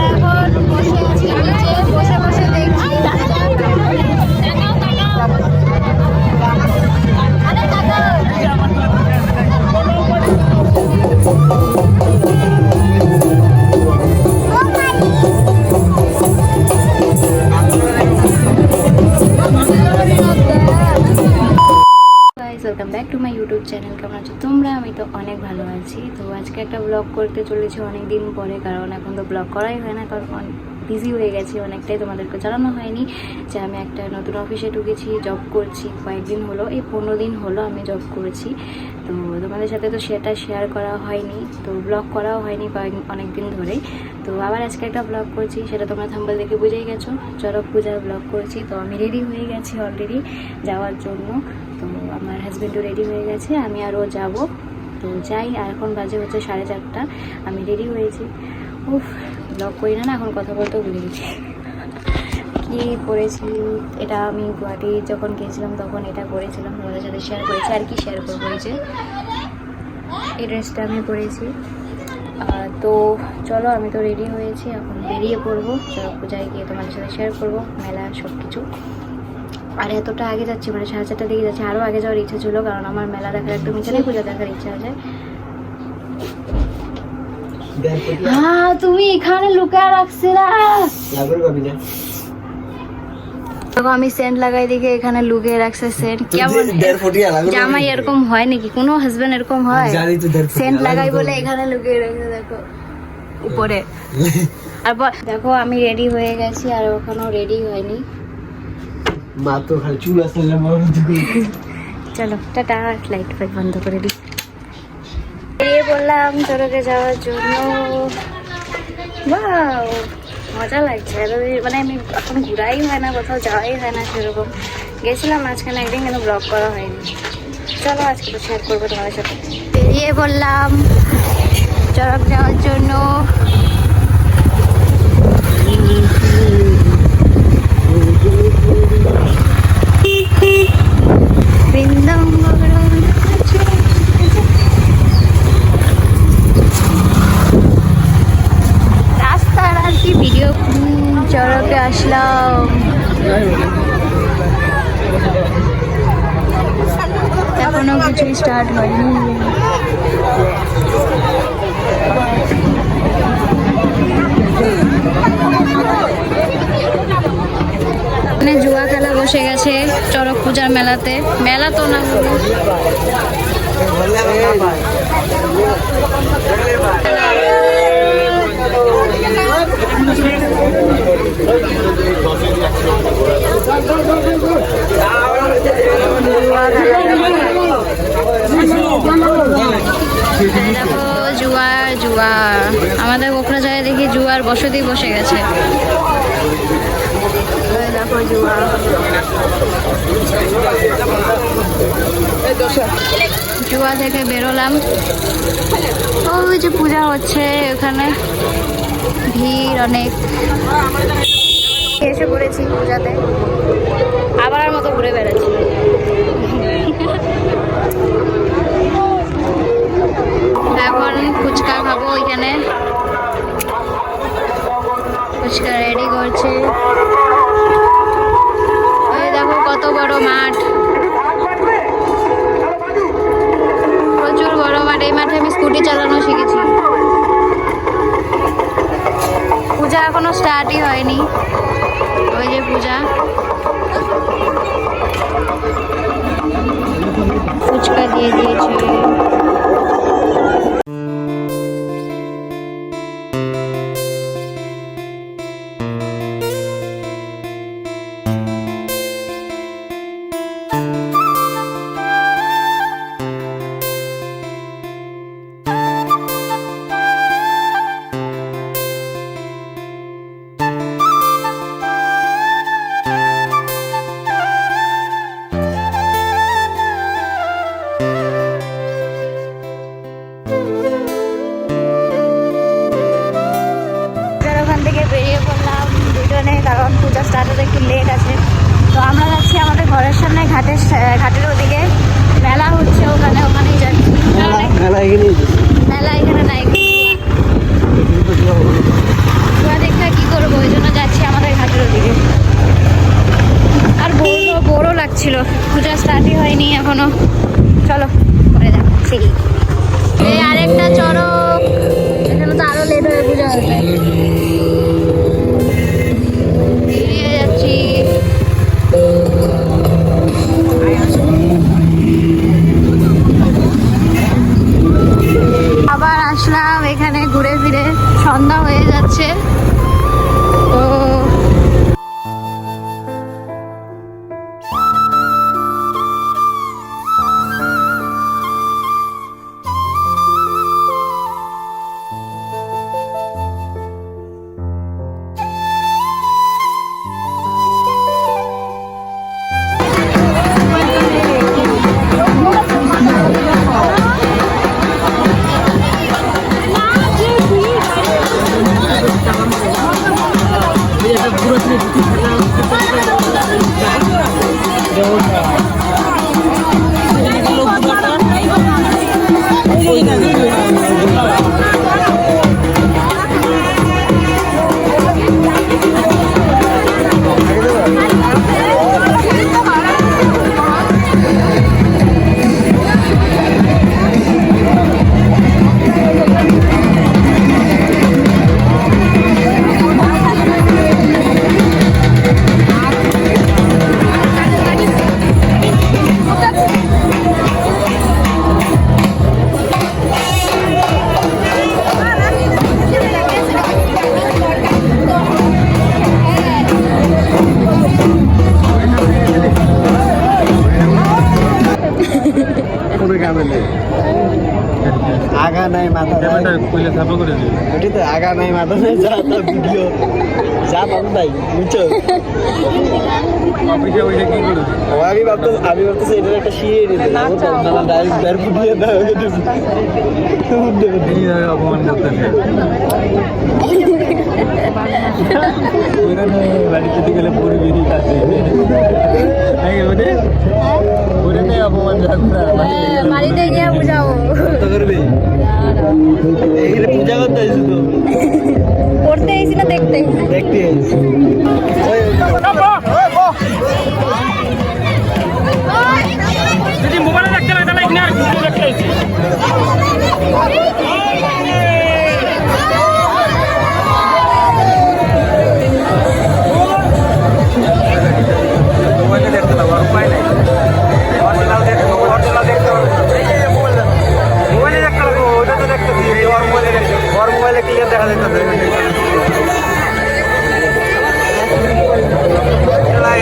এখন বসে আছি নিচে, বসে বসে দেখছি welcome back to my YouTube channel. কেমন আছো তোমরা? আমি তো অনেক ভালো আছি। তো আজকে একটা ব্লগ করতে চলেছি অনেক দিন পরে, কারণ এখন তো ব্লগ করাই হয় না, কারণ বিজি হয়ে গেছি অনেকটাই। তোমাদেরকে জানানো হয়নি যে আমি একটা নতুন অফিসে ঢুকেছি, জব করছি। কয়েকদিন হলো, এই 15 দিন হলো আমি জব করেছি। তো তোমাদের সাথে তো সেটা শেয়ার করা হয়নি, তো ব্লগ করাও হয়নি অনেক দিন ধরেই। তো আবার আজকে একটা ব্লগ করছি, সেটা তোমরা থাম্বনেল দেখে বুঝেই গেছো, চড়ক পূজার ব্লগ করছি। তো আমি রেডি হয়ে গেছি অলরেডি যাওয়ার জন্য। তো আমার হাজব্যান্ডও রেডি হয়ে গেছে, আমি আরও যাব। তো যাই, আর এখন বাজে হচ্ছে 4:30। আমি রেডি হয়েছি। উফ, ব্লগ করি না, এখন কথা বলতেও ভুলে গেছি কী পরেছি। এটা আমি গুয়াহাটি যখন গিয়েছিলাম তখন এটা পরেছিলাম, তোমাদের সাথে শেয়ার করেছি। আর কি শেয়ার করবো, এই ড্রেসটা আমি পরেছি। তো চলো, আমি তো রেডি হয়েছি, এখন বেরিয়ে পড়বো। চড়ক পূজায় গিয়ে তোমাদের সাথে শেয়ার করবো মেলা সব কিছু। আর এতটা আগে যাচ্ছি, মানে 4:30 দিকে যাচ্ছি। আরও আগে যাওয়ার ইচ্ছা ছিল, কারণ আমার মেলা দেখার একদম ইচ্ছা নেই, পূজা দেখার ইচ্ছা আছে। হ্যাঁ, তুমি এখানে লুকিয়ে রাখছিলা। দেখো, আমি সেন্ট লাগাই দেখে এখানে লুকিয়ে রাখছে সেন্ট। কেমন জামাই এরকম হয় নাকি? কোনো হাজবেন্ড এরকম হয়? সেন্ট লাগাই বলে এখানে লুকিয়ে রাখছে, দেখো উপরে। আর দেখো, আমি রেডি হয়ে গেছি, আর ওখানেও রেডি হয়নি। চলো টাটা, লাইট ফাইট বন্ধ করে দিই। বেরিয়ে পড়লাম চড়কে যাওয়ার জন্য। বাহ, মজা লাগছে। মানে আমি এখন ঘুরাই হয় না, কোথাও যাওয়াই হয় না সেরকম। গেছিলাম মাঝখানে একদিন, কিন্তু ব্লগ করা হয়নি। চলো আজকে তো শেয়ার করবো তোমাদের সাথে। বেরিয়ে পড়লাম চড়ক যাওয়ার জন্য। রাস্তার আর কি ভিডিও। চড়কে আসলাম, এখনো কিছুই স্টার্ট হয়নি। মানে জুয়া খেলা বসে গেছে চড়ক পূজার মেলাতে। মেলা তো না, দেখো জুয়া আমাদের কোকড়া যায় দেখি জুয়ার বসতি বসে গেছে। দেখো জুয়া থেকে বেরোলাম। ওই যে পূজা হচ্ছে, ওখানে ভিড় অনেক। এসে পড়েছি পূজাতে, আবার মতো ঘুরে বেড়াচ্ছি। এখন ফুচকা খাবো ওইখানে, ফুচকা রেডি করছে। ওই দেখো কত বড় মাঠ, প্রচুর বড় মাঠ। এই মাঠে আমি স্কুটি চালানো শিখেছি। পূজা এখনো স্টার্টই হয়নি। ওই যে পূজা, ফুচকা দিয়ে দিয়েছে। ঘরের সামনে ঘাটের ওদিকে মেলা হচ্ছে, ওখানেই যাচ্ছি। মেলা এখানে নাই, কুয়া দেখতে কি করবো, ওই জন্য যাচ্ছি আমাদের ঘাটের ওদিকে। আর বোরও লাগছিল, পূজা স্টার্টই হয়নি এখনো। চলো পরে যাচ্ছি। এই আরেকটা চড়ক, এখানে তো আরো লেট হয়ে পূজা হবে। বেরিয়ে যাচ্ছি। আবার আসলাম এখানে ঘুরে ফিরে, সন্ধ্যা হয়ে যাচ্ছে। তো আগা নাই মাথা ওটি তো আগা নাই মাথা নাই, যা তা ভিডিও যা পাবো তাই, বুঝছো? আমি ভাবতেছি এটার একটা শিয়ে নিতে ডাইরেক্ট বের ফুটিয়ে অপমান করতেছে। বাড়িতে গেলে পুরো বেরিয়ে কাছে অপমান বাড়িতে গিয়ে বুঝাবো করবে। পূজা করতে আইসি তো, করতে আইসি না দেখতে আইসি। যদি মোবাইলে দেখতে না তাহলে এখানে আর ভিডিও দেখতে আইছি। মোবাইলে দেখতে পাবো, আর উপায় নাই। অরিজিনাল দেখতে হবে, মোবাইলে দেখতে পাবো, ওটা তো দেখতে দিই, ওর মোবাইলে ক্লিয়ার দেখা যাইতেছে।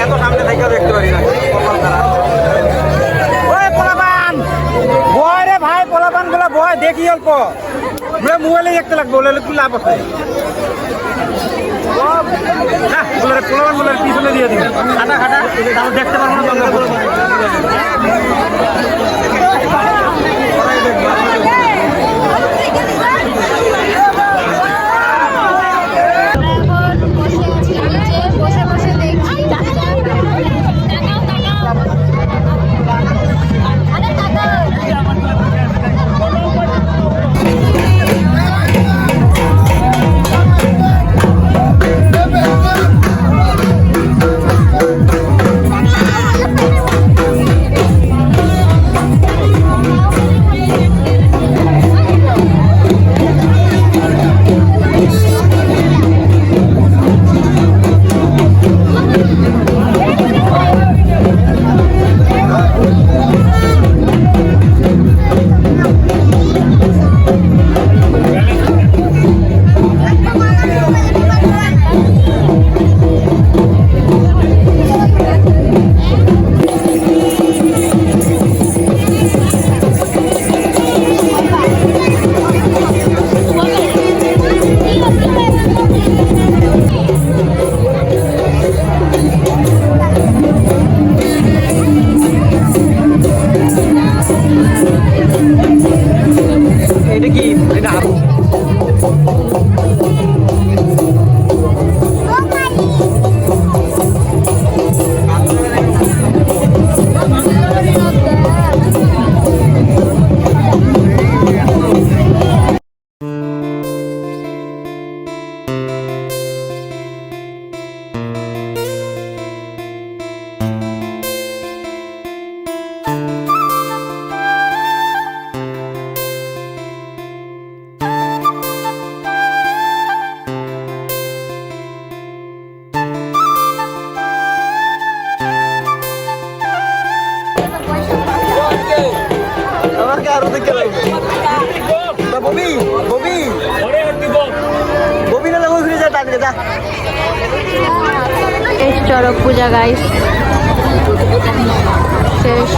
এত সামনে থেকে দেখতে পারি না, পোলাপান গুলা বয় দেখি অল্প, মোবাইলে দেখতে লাগবে, বলে কি লাভ আছে? পোলাপান গুলো পিছনে দিয়ে দিবে, খাটা তাহলে দেখতে পারবো না। আমাকে আরো দেখতে লাগবে ববি ববি ববি না লাগবে ফিরে যা টানকে যা শেষ চড়ক পূজা গাইস শেষ